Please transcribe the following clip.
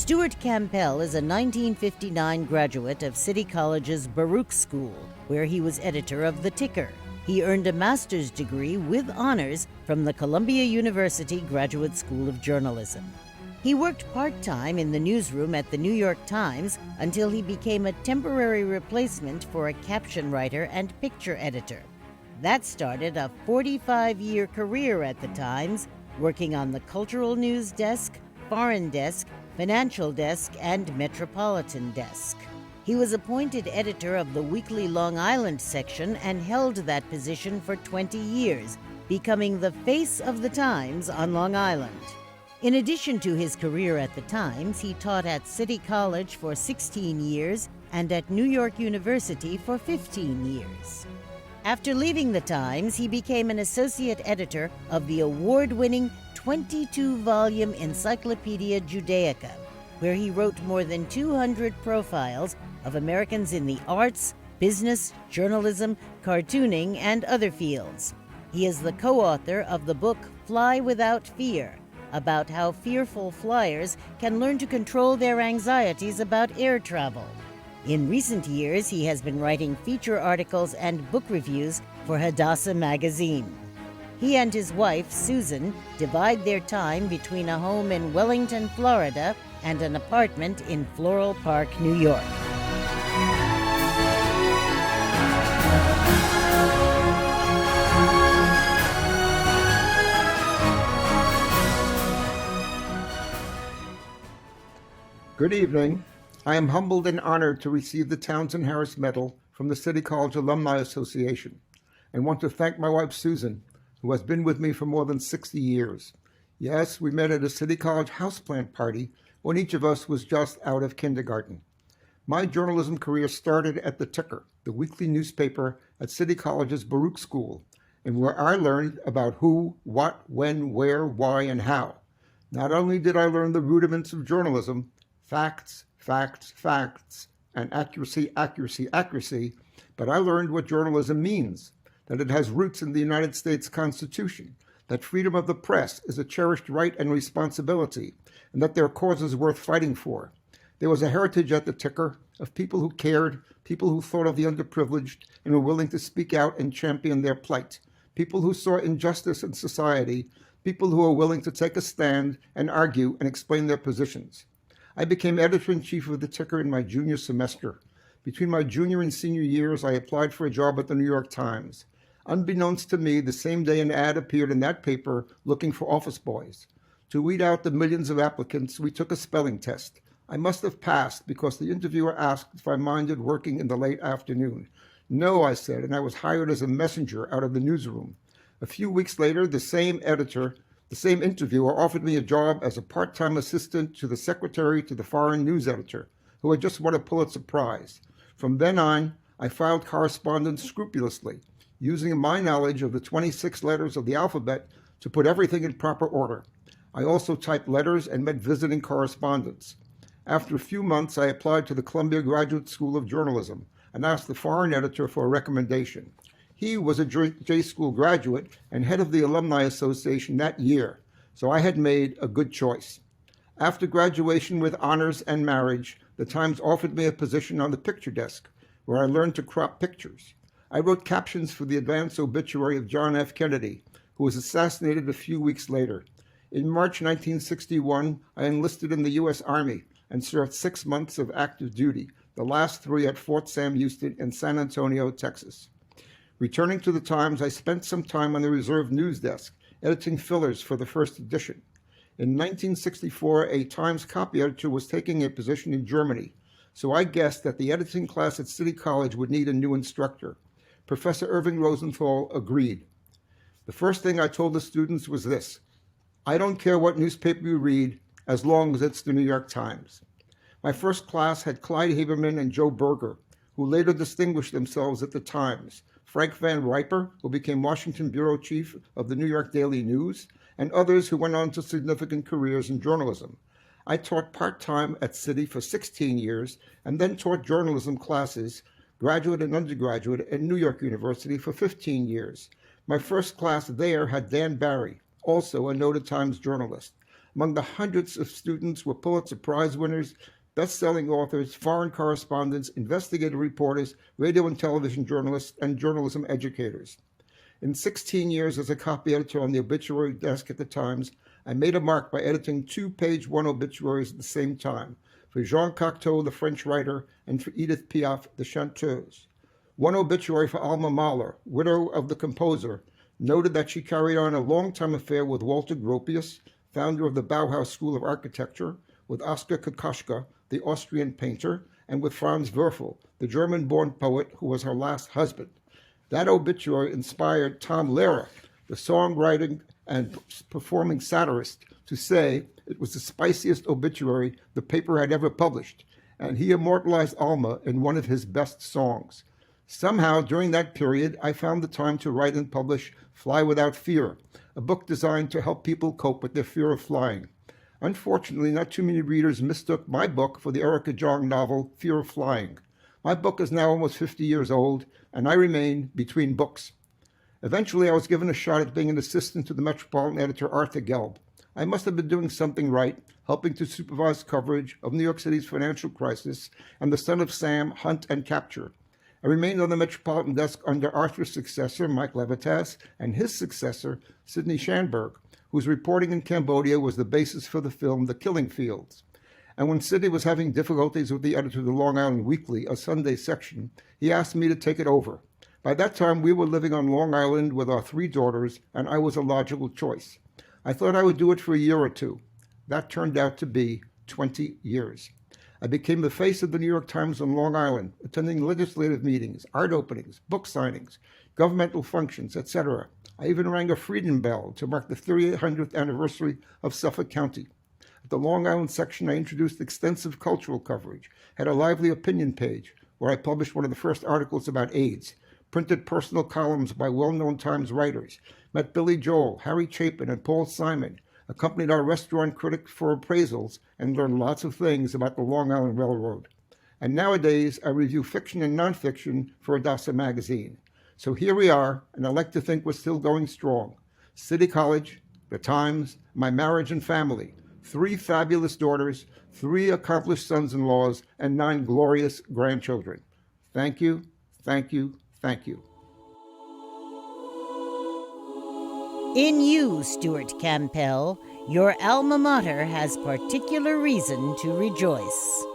Steward Kampel is a 1959 graduate of City College's Baruch School, where he was editor of The Ticker. He earned a master's degree with honors from the Columbia University Graduate School of Journalism. He worked part-time in the newsroom at the New York Times until he became a temporary replacement for a caption writer and picture editor. That started a 45-year career at the Times, working on the cultural news desk, foreign desk, financial desk, and metropolitan desk. He was appointed editor of the weekly Long Island section and held that position for 20 years, becoming the face of the Times on Long Island. In addition to his career at the Times, he taught at City College for 16 years and at New York University for 15 years. After leaving the Times, he became an associate editor of the award-winning 22-volume Encyclopedia Judaica, where he wrote more than 200 profiles of Americans in the arts, business, journalism, cartooning, and other fields. He is the co-author of the book Fly Without Fear, about how fearful flyers can learn to control their anxieties about air travel. In recent years, he has been writing feature articles and book reviews for Hadassah magazine. He and his wife, Susan, divide their time between a home in Wellington, Florida, and an apartment in Floral Park, New York. Good evening. I am humbled and honored to receive the Townsend Harris Medal from the City College Alumni Association, and want to thank my wife, Susan, who has been with me for more than 60 years. Yes, we met at a City College houseplant party when each of us was just out of kindergarten. My journalism career started at The Ticker, the weekly newspaper at City College's Baruch School, and where I learned about who, what, when, where, why, and how. Not only did I learn the rudiments of journalism, facts, facts, facts, and accuracy, accuracy, accuracy, but I learned what journalism means, that it has roots in the United States Constitution, that freedom of the press is a cherished right and responsibility, and that there are causes worth fighting for. There was a heritage at the Ticker of people who cared, people who thought of the underprivileged and were willing to speak out and champion their plight, people who saw injustice in society, people who were willing to take a stand and argue and explain their positions. I became editor-in-chief of the Ticker in my junior semester. Between my junior and senior years, I applied for a job at the New York Times. Unbeknownst to me, the same day an ad appeared in that paper looking for office boys. To weed out the millions of applicants, we took a spelling test. I must have passed because the interviewer asked if I minded working in the late afternoon. No, I said, and I was hired as a messenger out of the newsroom. A few weeks later, the same interviewer offered me a job as a part-time assistant to the secretary to the foreign news editor, who had just won a Pulitzer Prize. From then on, I filed correspondence scrupulously, using my knowledge of the 26 letters of the alphabet to put everything in proper order. I also typed letters and met visiting correspondents. After a few months, I applied to the Columbia Graduate School of Journalism and asked the foreign editor for a recommendation. He was a J School graduate and head of the Alumni Association that year, so I had made a good choice. After graduation with honors and marriage, the Times offered me a position on the picture desk, where I learned to crop pictures. I wrote captions for the advance obituary of John F. Kennedy, who was assassinated a few weeks later. In March 1961, I enlisted in the U.S. Army and served 6 months of active duty, the last 3 at Fort Sam Houston in San Antonio, Texas. Returning to the Times, I spent some time on the reserve news desk, editing fillers for the first edition. In 1964, a Times copy editor was taking a position in Germany, so I guessed that the editing class at City College would need a new instructor. Professor Irving Rosenthal agreed. The first thing I told the students was this: I don't care what newspaper you read, as long as it's the New York Times. My first class had Clyde Haberman and Joe Berger, who later distinguished themselves at the Times, Frank Van Riper, who became Washington bureau chief of the New York Daily News, and others who went on to significant careers in journalism. I taught part-time at City for 16 years and then taught journalism classes, graduate and undergraduate, at New York University for 15 years. My first class there had Dan Barry, also a noted Times journalist. Among the hundreds of students were Pulitzer Prize winners, best-selling authors, foreign correspondents, investigative reporters, radio and television journalists, and journalism educators. In 16 years as a copy editor on the obituary desk at the Times, I made a mark by editing 2-page-one obituaries at the same time, for Jean Cocteau, the French writer, and for Edith Piaf, the chanteuse. One obituary for Alma Mahler, widow of the composer, noted that she carried on a long-time affair with Walter Gropius, founder of the Bauhaus School of Architecture, with Oskar Kokoschka, the Austrian painter, and with Franz Werfel, the German-born poet who was her last husband. That obituary inspired Tom Lehrer, the songwriting and performing satirist, to say it was the spiciest obituary the paper had ever published, and he immortalized Alma in one of his best songs. Somehow, during that period, I found the time to write and publish Fly Without Fear, a book designed to help people cope with their fear of flying. Unfortunately, not too many readers mistook my book for the Erica Jong novel Fear of Flying. My book is now almost 50 years old, and I remain between books. Eventually, I was given a shot at being an assistant to the Metropolitan editor Arthur Gelb. I must have been doing something right, helping to supervise coverage of New York City's financial crisis and the Son of Sam hunt and capture. I remained on the Metropolitan desk under Arthur's successor, Mike Levitas, and his successor, Sidney Schanberg, whose reporting in Cambodia was the basis for the film The Killing Fields. And when Sidney was having difficulties with the editor of the Long Island Weekly, a Sunday section, he asked me to take it over. By that time, we were living on Long Island with our 3 daughters, and I was a logical choice. I thought I would do it for a year or 2. That turned out to be 20 years. I became the face of the New York Times on Long Island, attending legislative meetings, art openings, book signings, governmental functions, etc. I even rang a freedom bell to mark the 300th anniversary of Suffolk County. At the Long Island section, I introduced extensive cultural coverage, had a lively opinion page where I published one of the first articles about AIDS, printed personal columns by well-known Times writers, met Billy Joel, Harry Chapin, and Paul Simon, accompanied our restaurant critic for appraisals, and learned lots of things about the Long Island Railroad. And nowadays, I review fiction and nonfiction for Adasa magazine. So here we are, and I like to think we're still going strong. City College, the Times, my marriage and family, 3 fabulous daughters, 3 accomplished sons-in-laws, and 9 glorious grandchildren. Thank you, thank you, thank you. In you, Steward Kampel, your alma mater has particular reason to rejoice.